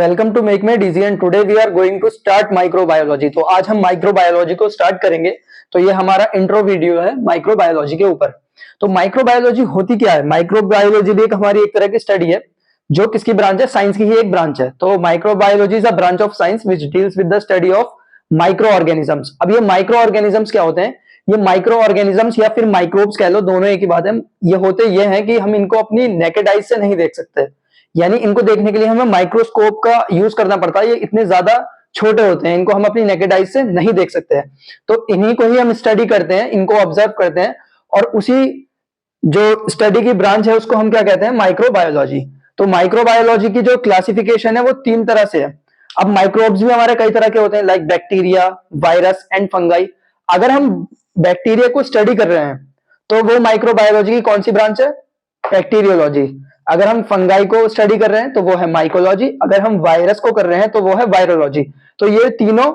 Welcome to make made easy and today we are going to start microbiology. तो आज हम microbiology को start करेंगे। तो ये हमारा इंट्रो वीडियो है माइक्रोबायोलॉजी के ऊपर। तो माइक्रोबायोलॉजी होती क्या है? माइक्रोबायोलॉजी भी हमारी एक तरह की स्टडी है जो किसकी ब्रांच है? साइंस की ही एक ब्रांच है। तो microbiology is a branch of science which deals with the study of micro organisms. अब ये माइक्रो ऑर्गेनिजम्स क्या होते हैं? ये माइक्रो ऑर्गेनिजम्स या फिर माइक्रोब्स कह लो, दोनों एक ही बात है। ये होते ये हैं कि हम इनको अपनी नेकेड आइज से नहीं देख सकते, यानी इनको देखने के लिए हमें माइक्रोस्कोप का यूज करना पड़ता है। ये इतने ज्यादा छोटे होते हैं, इनको हम अपनी नेकेड आइज से नहीं देख सकते हैं। तो इन्हीं को ही हम स्टडी करते हैं, इनको ऑब्जर्व करते हैं, और उसी जो स्टडी की ब्रांच है उसको हम क्या कहते हैं? माइक्रोबायोलॉजी। तो माइक्रोबायोलॉजी की जो क्लासिफिकेशन है वो तीन तरह से है। अब माइक्रोब्स भी हमारे कई तरह के होते हैं, like bacteria, virus and fungi. अगर हम बैक्टीरिया को स्टडी कर रहे हैं तो वो माइक्रोबायोलॉजी की कौन सी ब्रांच है? बैक्टीरियोलॉजी। अगर हम फंगाई को स्टडी कर रहे हैं तो वो है माइकोलॉजी। अगर हम वायरस को कर रहे हैं तो वो है वायरोलॉजी। तो ये तीनों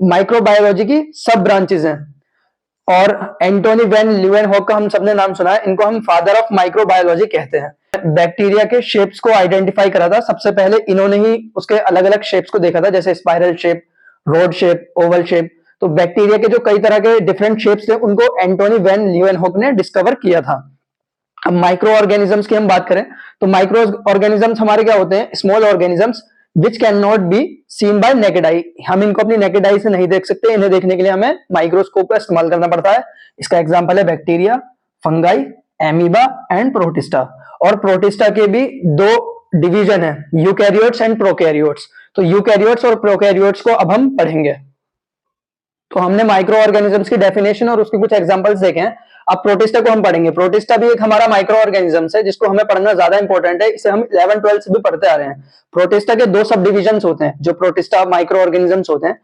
माइक्रोबायोलॉजी की सब ब्रांचेस हैं। और एंटोनी वैन ल्यूवेनहॉक का हम सबने नाम सुना है, इनको हम फादर ऑफ माइक्रोबायोलॉजी कहते हैं। बैक्टीरिया के शेप्स को आइडेंटिफाई करा था सबसे पहले इन्होंने ही, उसके अलग अलग शेप्स को देखा था, जैसे spiral shape, rod shape, Oval shape. तो बैक्टीरिया के जो कई तरह के डिफरेंट शेप्स थे उनको एंटोनी वैन ल्यूवेनहॉक ने डिस्कवर किया था। अब माइक्रो ऑर्गेनिजम्स की हम बात करें तो माइक्रो ऑर्गेनिजम्स हमारे क्या होते हैं? Small organisms which can not be seen bye naked eye. हम इनको अपनी नेकेड आई से नहीं देख सकते, इन्हें देखने के लिए हमें माइक्रोस्कोप का इस्तेमाल करना पड़ता है। इसका एग्जांपल है bacteria, fungi, amoeba and protista. और प्रोटिस्टा के भी दो डिवीजन है, यूकैरियोट्स एंड प्रोकैरियोट्स। तो यूकैरियोट्स और प्रोकैरियोट्स को अब हम पढ़ेंगे। तो हमने माइक्रो ऑर्गेनिजम्स की डेफिनेशन और उसके कुछ एग्जांपल्स देखे हैं। अब प्रोटिस्टा को हम पढ़ेंगे। प्रोटिस्टा भी एक हमारा माइक्रो ऑर्गेनिजम्स है जिसको हमें पढ़ना ज्यादा इंपॉर्टेंट है, इसे हम 11 12 से भी पढ़ते आ रहे हैं। प्रोटिस्टा के दो सब डिविजन्स होते हैं जो प्रोटिस्टा माइक्रो ऑर्गेनिजम्स होते हैं।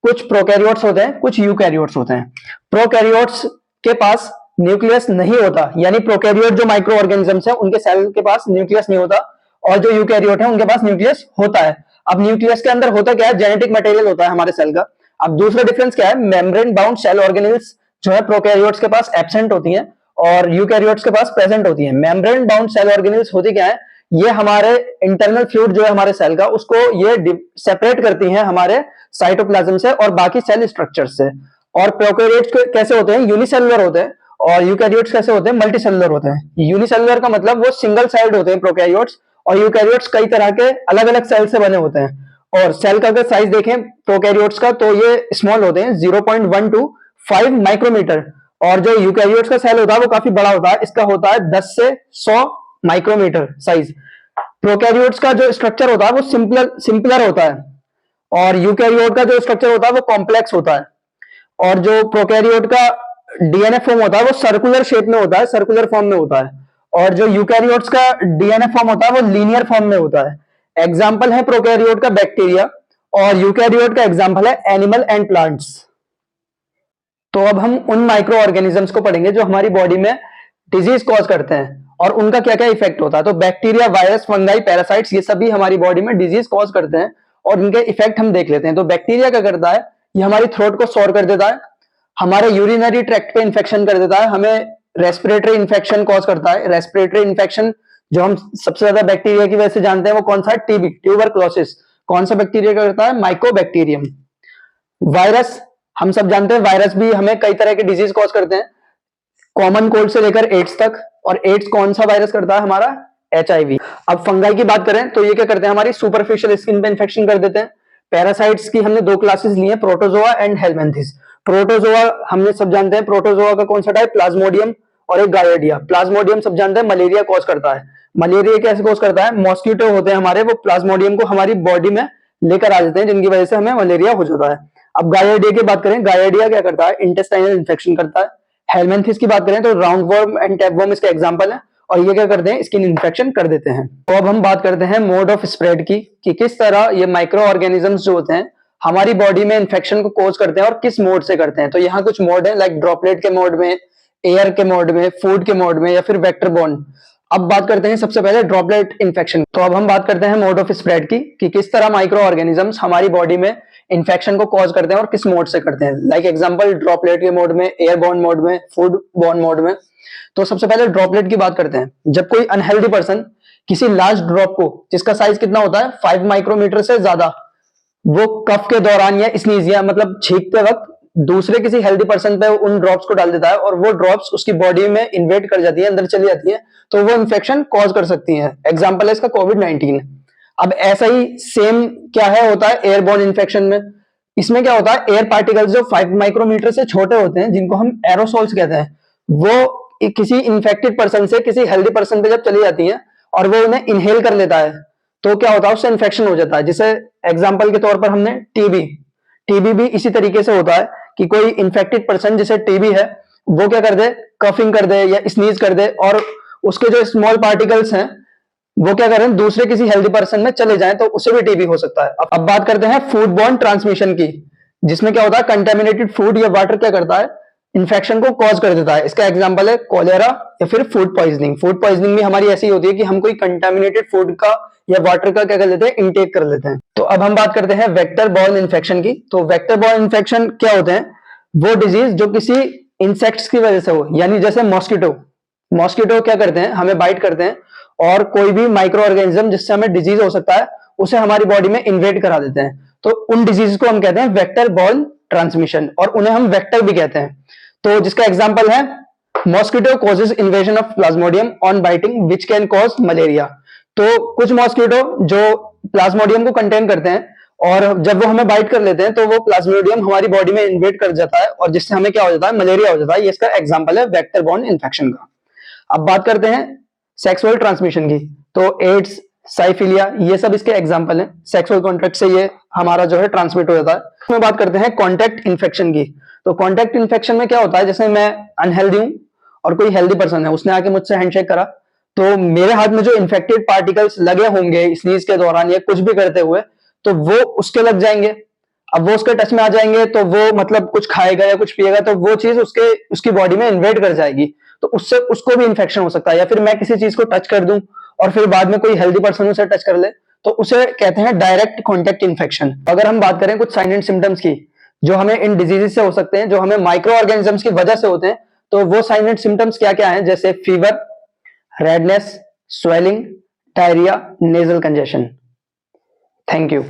कुछ प्रोकैरियोट्स होते हैं, कुछ यूकैरियोट्स होते हैं। प्रोकैरियोट्स के पास न्यूक्लियस नहीं होता, यानी प्रोकैरियोट जो माइक्रो ऑर्गेनिजम्स है उनके सेल के पास न्यूक्लियस नहीं होता, और जो यूकैरियोट है उनके पास न्यूक्लियस होता है। अब न्यूक्लियस के अंदर होता क्या है? जेनेटिक मटेरियल होता है हमारे सेल का। अब दूसरा डिफरेंस क्या है? मेम्ब्रेन बाउंड सेल ऑर्गेनेल्स जो है प्रोकैरियोट्स के पास एब्सेंट होती हैं और यूकैरियोट्स के पास प्रेजेंट होती हैं। मेम्ब्रेन बाउंड सेल ऑर्गेनेल्स होती क्या है? ये हमारे इंटरनल फ्लूइड जो है हमारे सेल का, उसको ये सेपरेट करती हैं हमारे साइटोप्लाज्म से और बाकी सेल स्ट्रक्चर से। और प्रोकैरियोट्स कैसे होते हैं? यूनिसेलुलर होते हैं। और यूकैरियोट्स कैसे होते हैं? मल्टीसेलुलर होते हैं। यूनिसेलुलर का मतलब वो सिंगल सेल्ड होते हैं प्रोकैरियोट्स, और यूकैरियोट्स कई तरह के अलग अलग सेल से बने होते हैं। और सेल का अगर साइज देखें प्रोकैरियोट्स का तो ये स्मॉल होते हैं, 0.1 to 5 माइक्रोमीटर। और जो यूकैरियोट्स का सेल होता है वो काफी बड़ा होता है, इसका होता है 10 से 100 माइक्रोमीटर साइज। प्रोकैरियोट्स का जो स्ट्रक्चर होता है वो सिंपलर होता है, और यूकैरियोट का जो स्ट्रक्चर होता है वो कॉम्प्लेक्स होता है। और जो प्रोकैरियोट का डीएनए फॉर्म होता है वो सर्कुलर शेप में होता है, सर्कुलर फॉर्म में होता है। और जो यूकैरियोट्स का डीएनए फॉर्म होता है वो लीनियर फॉर्म में होता है। एग्जाम्पल है प्रोकैरियोट का बैक्टीरिया, और यूकैरियोट का एग्जाम्पल है एनिमल एंड प्लांट्स। तो अब हम उन माइक्रो ऑर्गेनिजम्स को पढ़ेंगे जो हमारी बॉडी में डिजीज कॉज करते हैं और उनका क्या क्या इफेक्ट होता है। तो बैक्टीरिया, वायरस, फंगाई, पैरासाइट्स, ये सभी हमारी बॉडी में डिजीज कॉज करते हैं और इनके इफेक्ट हम देख लेते हैं। तो बैक्टीरिया क्या करता है? ये हमारी थ्रोट को सोर कर देता है, हमारे यूरिनरी ट्रैक्ट पे इंफेक्शन कर देता है, हमें रेस्पिरेटरी इंफेक्शन कॉज करता है। रेस्पिरेटरी इंफेक्शन जो हम सबसे ज्यादा बैक्टीरिया की वजह से जानते हैं वो कौन सा है? TB, tuberculosis. कौन सा बैक्टीरिया करता है? माइकोबैक्टीरियम। वायरस, हम सब जानते हैं वायरस भी हमें कई तरह के डिजीज कॉज करते हैं, कॉमन कोल्ड से लेकर एड्स तक। और एड्स कौन सा वायरस करता है? हमारा HIV। अब फंगाई की बात करें तो ये क्या करते हैं? हमारी सुपरफिशियल स्किन पे इंफेक्शन कर देते हैं। पैरासाइट्स की हमने दो क्लासेस ली हैं, प्रोटोजोआ एंड हेलमिंथिस। प्रोटोजोआ हमने सब जानते हैं, प्रोटोजोआ का कौन सा टाइप? प्लाज्मोडियम और एक गायर्डिया। प्लाज्मोडियम सब जानते हैं मलेरिया कॉज करता है। मलेरिया कैसे कॉज करता है? मॉस्किटो होते हैं हमारे, वो प्लाज्मोडियम को हमारी बॉडी में लेकर आ जाते हैं जिनकी वजह से हमें मलेरिया हो जाता है। अब गायर्डिया की बात करें, गायर्डिया क्या करता है? इंटेस्टाइनल इन्फेक्शन करता है। हेलमिंथिस की बात करें तो राउंड वर्म एंड टैपवर्म इसका एग्जांपल है, और ये क्या करते हैं? स्किन इन्फेक्शन कर देते हैं। तो अब हम बात करते हैं मोड ऑफ स्प्रेड की, कि किस तरह ये माइक्रो ऑर्गेनिजम्स जो होते हैं हमारी बॉडी में इन्फेक्शन को कोज करते हैं और किस मोड से करते हैं। तो यहाँ कुछ मोड है, लाइक ड्रॉपलेट के मोड में, एयर के मोड में, फूड के मोड में, या फिर वेक्टर बोर्न। अब बात करते हैं सबसे पहले ड्रॉपलेट इन्फेक्शन। तो अब हम बात करते हैं मोड ऑफ स्प्रेड की, कि किस तरह माइक्रो ऑर्गेनिजम्स हमारी बॉडी में इन्फेक्शन को कॉज करते हैं और किस मोड से करते हैं। लाइक एग्जांपल ड्रॉपलेट के मोड में, एयरबॉर्न मोड में, फूड बॉर्न मोड में। तो सबसे पहले ड्रॉपलेट की बात करते हैं। जब कोई अनहेल्दी पर्सन किसी लार्ज ड्रॉप को, जिसका साइज कितना होता है 5 माइक्रोमीटर से ज्यादा, वो कफ के दौरान या स्नीज या मतलब छींकते वक्त दूसरे किसी हेल्दी पर्सन पे उन ड्रॉप्स को डाल देता है और वो ड्रॉप्स उसकी बॉडी में इन्वेट कर जाती है, अंदर चली जाती है, तो वो इन्फेक्शन कॉज कर सकती है। एग्जाम्पल है इसका कोविड-19। अब ऐसा ही सेम क्या है होता है एयरबोर्न इन्फेक्शन में। इसमें क्या होता है, एयर पार्टिकल्स जो 5 माइक्रोमीटर से छोटे होते हैं, जिनको हम एरोसोल्स कहते हैं, वो किसी इन्फेक्टेड पर्सन से किसी हेल्दी पर्सन पे जब चली जाती है और वो उन्हें इनहेल कर लेता है, तो क्या होता है, उससे इन्फेक्शन हो जाता है। जिसे एग्जाम्पल के तौर पर हमने टीबी, टीबी भी इसी तरीके से होता है कि कोई इन्फेक्टेड पर्सन जिसे टीबी है, वो क्या कर दे, कफिंग कर दे या स्नीज कर दे और उसके जो स्मॉल पार्टिकल्स हैं वो क्या करें, दूसरे किसी हेल्दी पर्सन में चले जाएं, तो उससे भी टीबी हो सकता है। अब बात करते हैं फूड बॉर्न ट्रांसमिशन की, जिसमें क्या होता है, कंटेमिनेटेड फूड या वाटर क्या करता है, इन्फेक्शन को कॉज कर देता है। इसका एग्जांपल है कॉलेरा या फिर फूड पॉइजनिंग। फूड पॉइजनिंग भी हमारी ऐसी होती है कि हम कोई कंटेमिनेटेड फूड का या वाटर का क्या कर लेते हैं, इनटेक कर लेते हैं। तो अब हम बात करते हैं वेक्टर बॉर्न इन्फेक्शन की। तो वेक्टर बॉर्न इन्फेक्शन क्या होते हैं, वो डिजीज जो किसी इंसेक्ट्स की वजह से हो, यानी जैसे मॉस्किटो, मॉस्किटो क्या करते हैं, हमें बाइट करते हैं और कोई भी माइक्रो ऑर्गेनिज्म जिससे हमें डिजीज हो सकता है उसे हमारी बॉडी में इन्वेट करा देते हैं। तो उन डिजीज को हम कहते हैं वेक्टर बॉर्न ट्रांसमिशन, और उन्हें हम वेक्टर भी कहते हैं। तो जिसका एग्जांपल है mosquito causes invasion of Plasmodium on biting which can cause malaria. तो कुछ मॉस्किटो जो प्लाज्मोडियम को कंटेन करते हैं और जब वो हमें बाइट कर लेते हैं तो वो प्लाज्मोडियम हमारी बॉडी में इन्वेट कर जाता है और जिससे हमें क्या हो जाता है, मलेरिया हो जाता है। ये इसका एग्जांपल है वेक्टर बॉर्न इन्फेक्शन का। अब बात करते हैं सेक्सुअल ट्रांसमिशन की। तो एड्स, साइफिलिया, ये सब इसके एग्जांपल हैं। सेक्सुअल कॉन्टैक्ट से ये हमारा जो है ट्रांसमिट हो जाता है। इसमें बात करते हैं कॉन्टैक्ट इन्फेक्शन की। तो कॉन्टैक्ट इन्फेक्शन में क्या होता है, जैसे मैं अनहेल्दी हूं और कोई हेल्दी पर्सन है, उसने आके मुझसे हैंडशेक करा, तो मेरे हाथ में जो इन्फेक्टेड पार्टिकल्स लगे होंगे स्नीज के दौरान या कुछ भी करते हुए, तो वो उसके लग जाएंगे। अब वो उसके टच में आ जाएंगे तो वो मतलब कुछ खाएगा या कुछ पिएगा तो वो चीज उसकी बॉडी में इन्वेट कर जाएगी, तो उससे उसको भी इन्फेक्शन हो सकता है। या फिर मैं किसी चीज को टच कर दूं और फिर बाद में कोई हेल्दी पर्सन उसे टच कर ले, तो उसे कहते हैं डायरेक्ट कॉन्टैक्ट इन्फेक्शन। अगर हम बात करें कुछ साइन एंड सिम्टम्स की जो हमें इन डिजीजेस से हो सकते हैं, जो हमें माइक्रो ऑर्गेनिजम्स की वजह से होते हैं, तो वो साइन एंड सिम्टम्स क्या क्या हैं, जैसे fever, redness, swelling, diarrhoea, nasal congestion. Thank you.